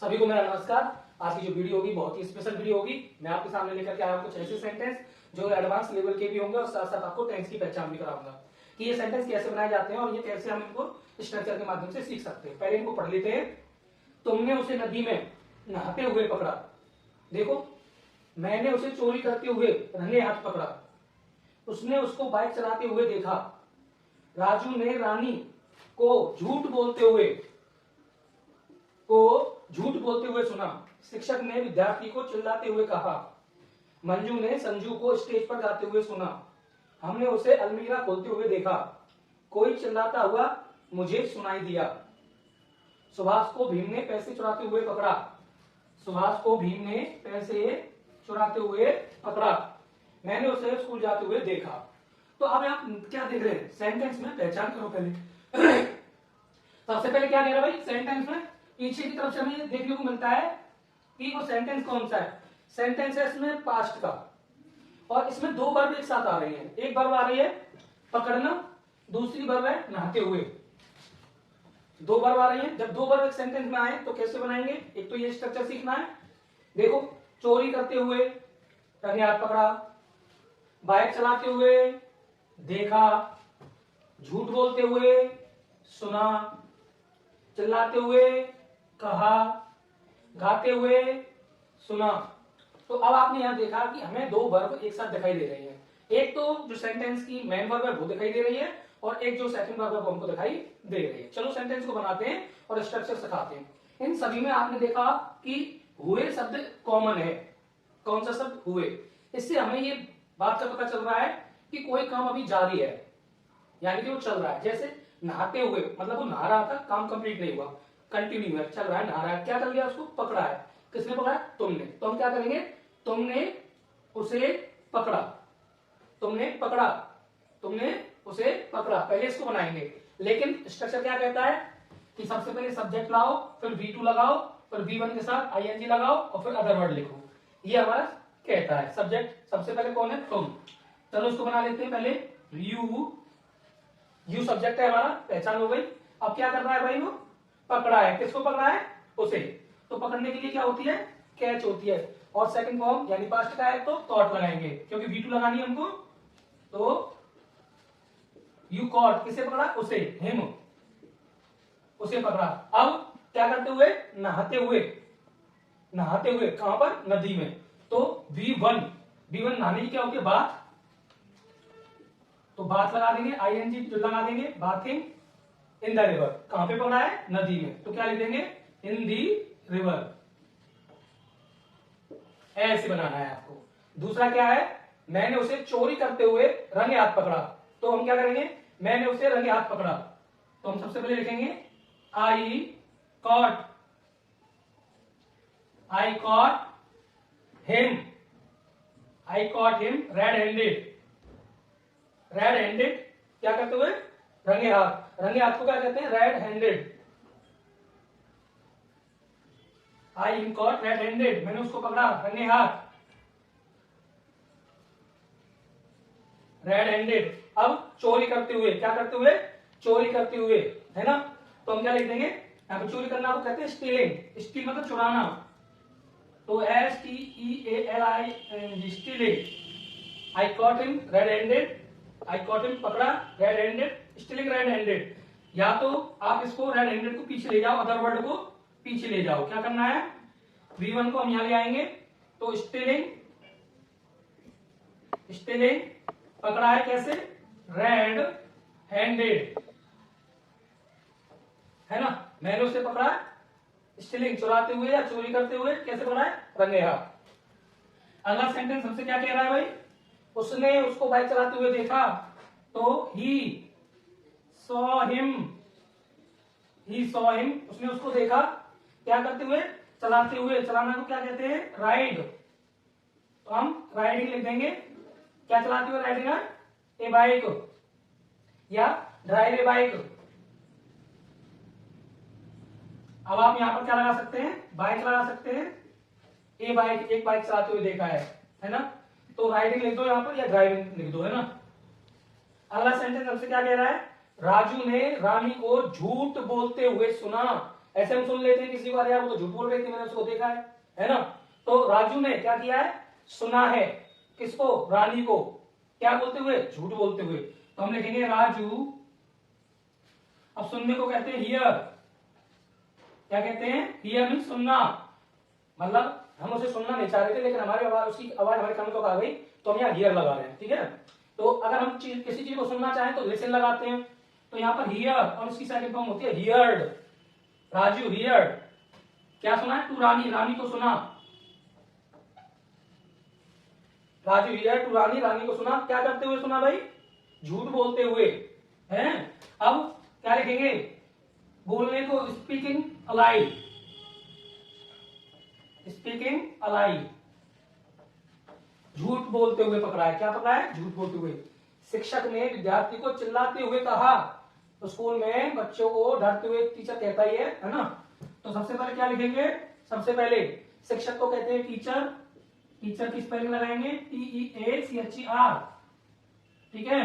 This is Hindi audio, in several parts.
सभी को मेरा नमस्कार। आज की जो वीडियो होगी बहुत ही स्पेशल वीडियो होगी। मैं आपके सामने लेकर के आया हूं कुछ ऐसे सेंटेंस जो एडवांस लेवल के भी होंगे और साथ साथ आपको टेंस की पहचान भी कराऊंगा कि ये सेंटेंस कैसे बनाए जाते हैं और ये कैसे हम इनको स्ट्रक्चर के माध्यम से सीख सकते हैं। पहले इनको पढ़ लेते हैं। तुमने उसे नदी में नहाते हुए पकड़ा। देखो, मैंने उसे चोरी करते हुए रंगे हाथ पकड़ा। उसने उसको बाइक चलाते हुए देखा। राजू ने रानी को झूठ बोलते हुए सुना। शिक्षक ने विद्यार्थी को चिल्लाते हुए कहा। मंजू ने संजू को स्टेज पर गाते हुए सुना। हमने उसे अलमीरा खोलते हुए देखा। कोई चिल्लाता हुआ मुझे सुनाई दिया। सुभाष को भीम ने पैसे चुराते हुए पकड़ा। सुभाष को भीम ने पैसे चुराते हुए पकड़ा। मैंने उसे स्कूल जाते हुए देखा। तो अब आप क्या देख रहे हैं? सेंटेंस में पहचान करो पहले। सबसे पहले क्या कह रहा है भाई? सेंटेंस में पीछे की तरफ से हमें देखने को मिलता है कि वो सेंटेंस कौन सा है। सेंटेंस है इसमें पास्ट का और इसमें दो वर्ब एक साथ आ रही हैं। एक वर्ब आ रही है पकड़ना, दूसरी वर्ब है नहाते हुए। दो वर्ब आ रही हैं। जब दो वर्ब एक सेंटेंस में आए तो कैसे बनाएंगे? एक तो ये स्ट्रक्चर सीखना है। देखो, चोरी करते हुए रंगे हाथ पकड़ा, बाइक चलाते हुए देखा, झूठ बोलते हुए सुना, चिल्लाते हुए कहा, गाते हुए सुना। तो अब आपने यहां देखा कि हमें दो वर्ब एक साथ दिखाई दे रही हैं। एक तो जो सेंटेंस की मेन वर्ब है वो दिखाई दे रही है और एक जो सेकंड वर्ब है वो हमको दिखाई दे रही है। चलो सेंटेंस को बनाते हैं और स्ट्रक्चर सिखाते हैं। इन सभी में आपने देखा कि हुए शब्द कॉमन है। कौन सा शब्द? हुए। इससे हमें ये बात का पता चल रहा है कि कोई काम अभी जारी है, यानी कि वो चल रहा है। जैसे नहाते हुए, मतलब वो नहा रहा था, काम कंप्लीट नहीं हुआ, कंटिन्यू है, चल रहा है, नहा रहा है। क्या कर लिया? उसको पकड़ा है। किसने पकड़ा? तुमने। तो हम क्या करेंगे? तुमने उसे पकड़ा। तुमने पकड़ा। तुमने उसे पकड़ा। पहले इसको बनाएंगे, लेकिन स्ट्रक्चर क्या कहता है कि सबसे पहले सब्जेक्ट लाओ, फिर V2 लगाओ, फिर V1 के साथ ING लगाओ और फिर अदर वर्ड लिखो। ये हमारा कहता है। सब्जेक्ट सबसे पहले कौन है? तुम। चलो उसको बना लेते हैं। पहले यू सब्जेक्ट है हमारा, पहचान हो गई। अब क्या कर रहा है भाई? वो पकड़ा है। किसको पकड़ा है? उसे। तो पकड़ने के लिए क्या होती है? कैच होती है। और सेकंड फॉर्म यानी पास्ट का है तो कॉट लगाएंगे, क्योंकि V2 लगानी है हमको। तो यू कॉट। किसे पकड़ा? उसे, हिम। उसे पकड़ा। अब क्या करते हुए? नहाते हुए। नहाते हुए कहां पर? नदी में। तो V1 नहाने की क्या होती है? बात। तो बात लगा देंगे, ING लगा देंगे, बाथिंग इन द रिवर। कहां पे पकड़ा है? नदी में। तो क्या लिख देंगे? इन दी रिवर। ऐसे बनाना है आपको। दूसरा क्या है? मैंने उसे चोरी करते हुए रंगे हाथ पकड़ा। तो हम क्या करेंगे? मैंने उसे रंगे हाथ पकड़ा। तो हम सबसे पहले लिखेंगे आई कॉट हिम। आई caught him red handed. Red handed क्या करते हुए? रंगे हाथ। रंगे हाथ को क्या कहते हैं? Red handed. I him caught red handed. मैंने उसको पकड़ा रंगे हाथ, रेड हैंडेड। अब चोरी करते हुए, क्या करते हुए? चोरी करते हुए, है ना? तो हम क्या लिख देंगे? यहाँ पे चोरी करना को कहते हैं स्टीलिंग। स्टील मतलब चुराना। तो STEALING, stealing. I caught him red handed. I caught him पकड़ा, red handed, stealing red handed. या तो आप इसको रेड हैंडेड को पीछे ले जाओ, अदर वर्ड को पीछे ले जाओ। क्या करना है? V1 को हम यहां ले आएंगे। तो स्टीलिंग पकड़ा है। कैसे? रेड हैंडेड, है ना? मैंने उसे पकड़ा स्टीलिंग, चुराते हुए या चोरी करते हुए। कैसे पकड़ा है? रंगे हाथ। अगला सेंटेंस हमसे क्या कह रहा है भाई? उसने उसको बाइक चलाते हुए देखा। तो ही सॉ हिम। उसने उसको देखा क्या करते हुए? चलाते हुए। चलाना को क्या कहते हैं? राइड। तो हम राइडिंग लिख देंगे। क्या चलाते हुए? राइडिंग ए बाइक या ड्राइव ए बाइक। अब आप यहां पर क्या लगा सकते हैं? बाइक लगा सकते हैं। ए बाइक, एक बाइक चलाते हुए देखा है ना? तो राइडिंग लिख दो यहां पर या ड्राइविंग लिख दो, है ना? अगला सेंटेंस हमसे क्या कह रहा है? राजू ने रानी को झूठ बोलते हुए सुना। ऐसे हम सुन लेते हैं किसी को, अरे यार वो तो झूठ बोल रही थी, मैंने उसको देखा है ना। तो राजू ने क्या किया है, सुना है। किसको, रानी को, क्या बोलते हुए, झूठ बोलते हुए। तो हम लिखेंगे राजू, अब सुनने को कहते हैं हियर, क्या कहते हैं, हियर मीन सुनना, मतलब हम उसे सुनना नहीं चाह रहे थे लेकिन हमारी आवाज, उसकी आवाज हमारे कान को आ गई तो हम यहाँ हियर लगा रहे हैं, ठीक है। तो अगर हम किसी चीज को सुनना चाहें तो लिसन लगाते हैं, तो यहाँ पर हियर और उसकी सेकंड फॉर्म होती है हियर्ड। राजू हियर्ड, क्या सुना है, टू रानी, रानी को सुना। राजू हियर टू रानी, रानी को सुना, क्या करते हुए सुना भाई, झूठ बोलते हुए, हैं। अब क्या लिखेंगे, बोलने को स्पीकिंग अलाइव, स्पीकिंग अलाइव, झूठ बोलते हुए पकड़ा है, क्या पकड़ा है, झूठ बोलते हुए। शिक्षक ने विद्यार्थी को चिल्लाते हुए कहा, तो स्कूल में बच्चों को डरते हुए टीचर कहता ही है ना। तो सबसे पहले क्या लिखेंगे, सबसे पहले शिक्षक को कहते हैं टीचर, टीचर की स्पेलिंग लगाएंगे TEACHER, ठीक है,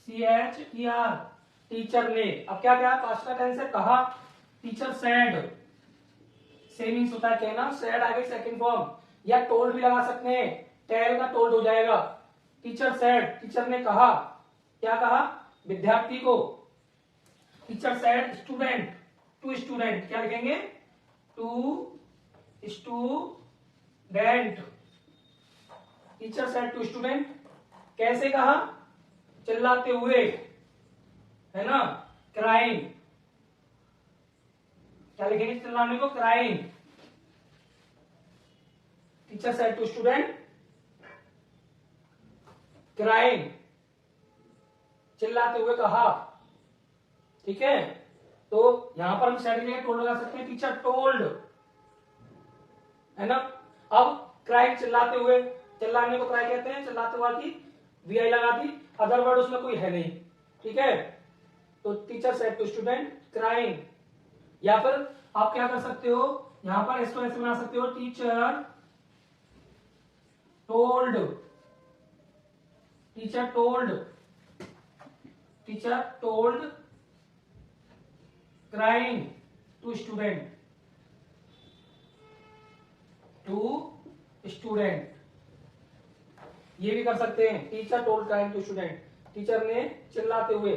CHER, टीचर ने। अब क्या क्या पास्ट का टेंस है, कहा, टीचर सेड, से मींस होता है कहना, सेड आगे सेकंड फॉर्म, या टोल्ड भी लगा सकते हैं, टेल का टोल्ड हो जाएगा। टीचर सेड, टीचर ने कहा, क्या कहा, विद्यार्थी को। Teacher said student, to student, क्या लिखेंगे, to student, teacher said to student, कैसे कहा, चिल्लाते हुए, है ना, क्राइंग, क्या लिखेंगे चिल्लाने को, crying. Teacher said to student crying, चिल्लाते हुए कहा, ठीक है। तो यहां पर हम सेड के लिए टोल्ड लगा सकते हैं, टीचर टोल्ड, है ना। अब क्राइंग, चिल्लाते हुए, चिल्लाने को क्राई कहते हैं, चिल्लाते हुआ की VI लगा दी, अदर वर्ड उसमें कोई है नहीं, ठीक है। तो teacher said to student crying, या फिर आप क्या कर सकते हो, यहां पर इसको ऐसे बना सकते हो, teacher told, teacher told, teacher told crying to student, to student, ये भी कर सकते हैं, teacher told crying to student, teacher ने चिल्लाते हुए,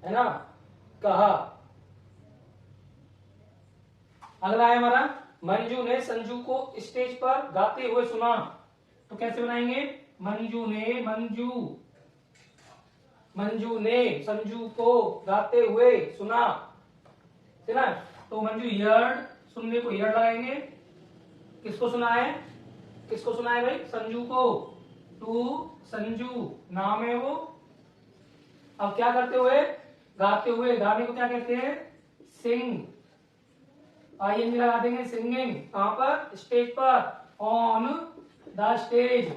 है ना, कहा। अगला है हमारा, मंजू ने संजू को स्टेज पर गाते हुए सुना, तो कैसे बनाएंगे, मंजू ने, मंजू ने संजू को गाते हुए सुना, है ना। तो मंजू हियर्ड, सुनने को हियर्ड लगाएंगे, किसको सुना है, किसको सुना है भाई, संजू को, टू संजू, नाम है वो। अब क्या करते हुए, गाते हुए, गाने को क्या कहते हैं, सिंग, ING लगा देंगे, सिंगिंग, कहां पर, स्टेज पर, ऑन द स्टेज।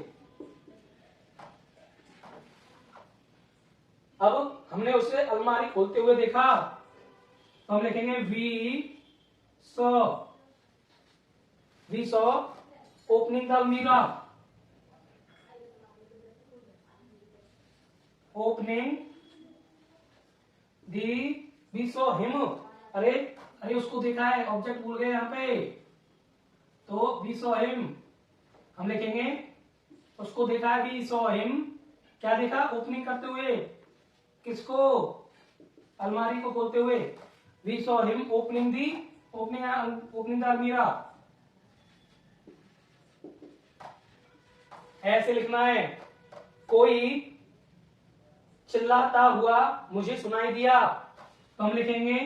अब हमने उसे अलमारी खोलते हुए देखा, तो हम लिखेंगे we saw opening the almirah, opening the, we saw him, अरे अरे उसको देखा है, ऑब्जेक्ट भूल गए यहाँ पे, तो वी सॉ हिम हम लिखेंगे, उसको देखा है, वी सॉ हिम, क्या देखा, ओपनिंग करते हुए, किसको, अलमारी को खोलते हुए, we saw him opening the, opening the almirah, ऐसे लिखना है। कोई चिल्लाता हुआ मुझे सुनाई दिया, तो हम लिखेंगे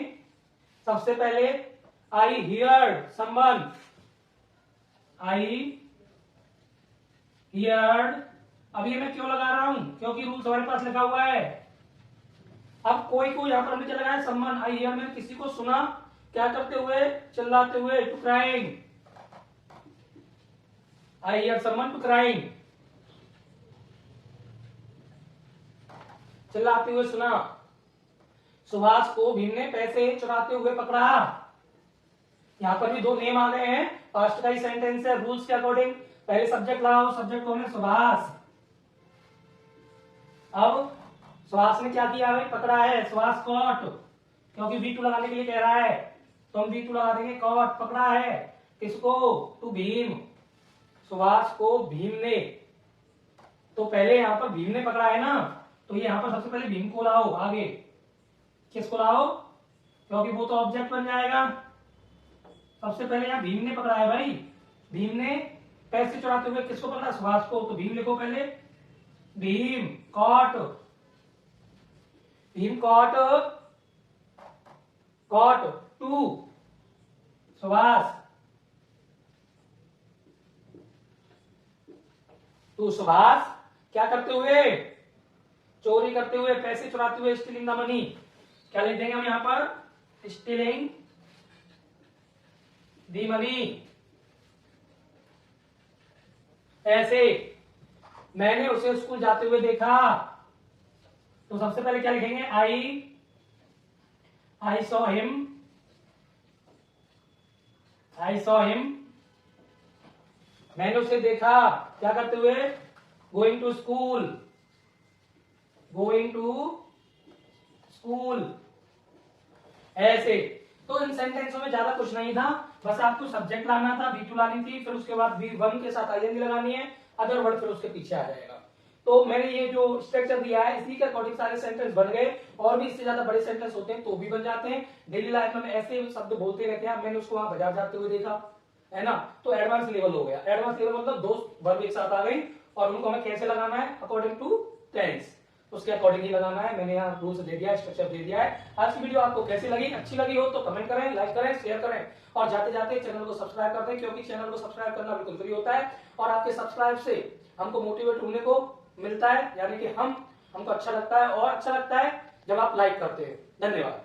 सबसे पहले आई हियर्ड समवन, आई हियर्ड, अब ये मैं क्यों लगा रहा हूं, क्योंकि रूल्स हमारे पास लिखा हुआ है। अब कोई को यहां पर हमने क्या लगाया, समवन, आई हियर, मैंने किसी को सुना, क्या करते हुए, चिल्लाते हुए, to crying, I hear someone to crying, चिल्लाते हुए सुना। सुभाष को भीम ने पैसे चुराते हुए पकड़ा, यहां पर भी दो नेम आ गए हैं, पास्ट का ही सेंटेंस है, रूल्स के अकॉर्डिंग पहले सब्जेक्ट लगाओ, सब्जेक्ट कौन है, सुभाष। अब सुभाष ने क्या किया भाई, पकड़ा है, सुभाष कॉट, क्योंकि V2 लगाने के लिए कह रहा है, तो हम V2 लगा देंगे। कॉट पकड़ा है किसको? टू भीम, सुभाष को भीम ने। तो पहले यहाँ पर भीम ने पकड़ा है ना, तो ये यहाँ पर सबसे पहले भीम को लाओ आगे। किसको लाओ? क्योंकि वो तो ऑब्जेक्ट बन जाएगा। सबसे पहले यहाँ भीम ने पकड़ा है भाई, भीम ने पैसे चुराते हुए किसको पकड़ा? सुभाष को। तो भीम लिखो पहले, Bhim caught, Bhim caught, caught to Subhash, to Subhash क्या करते हुए? चोरी करते हुए, पैसे चुराते हुए, स्टीलिंग द मनी। क्या लिख देंगे हम यहां पर? Stealing the money. ऐसे मैंने उसे स्कूल जाते हुए देखा, तो सबसे पहले क्या लिखेंगे? I saw him, I saw him, मैंने उसे देखा क्या करते हुए? Going to school, going to school. ऐसे तो इन सेंटेंसों में ज्यादा कुछ नहीं था, बस आपको सब्जेक्ट लाना था, V2 लानी थी, फिर उसके बाद V1 के साथ ING लगानी है, अदर वर्ड फिर उसके पीछे आ जाएगा। तो मैंने ये जो स्ट्रक्चर दिया है इसी के अकॉर्डिंग सारे सेंटेंस बन गए, और भी इससे ज्यादा बड़े सेंटेंस होते हैं तो भी बन जाते हैं। डेली लाइफ में ऐसे शब्द बोलते रहते हैं, मैंने उसको वहां बाजार जाते हुए देखा, है ना, तो एडवांस लेवल हो गया। एडवांस लेवल मतलब दो वर्ब एक साथ आ गई, और उनको हमें कैसे लगाना है? अकॉर्डिंग टू टेंस, उसके अकॉर्डिंग ही लगाना है। मैंने यहाँ रूल्स दे दिया है, स्ट्रक्चर दे दिया है। आज की वीडियो आपको कैसी लगी? अच्छी लगी हो तो कमेंट करें, लाइक करें, शेयर करें, और जाते जाते चैनल को सब्सक्राइब कर दें, क्योंकि चैनल को सब्सक्राइब करना बिल्कुल फ्री होता है, और आपके सब्सक्राइब से हमको मोटिवेट होने को मिलता है, यानी कि हमको अच्छा लगता है, और अच्छा लगता है जब आप लाइक करते हैं। धन्यवाद।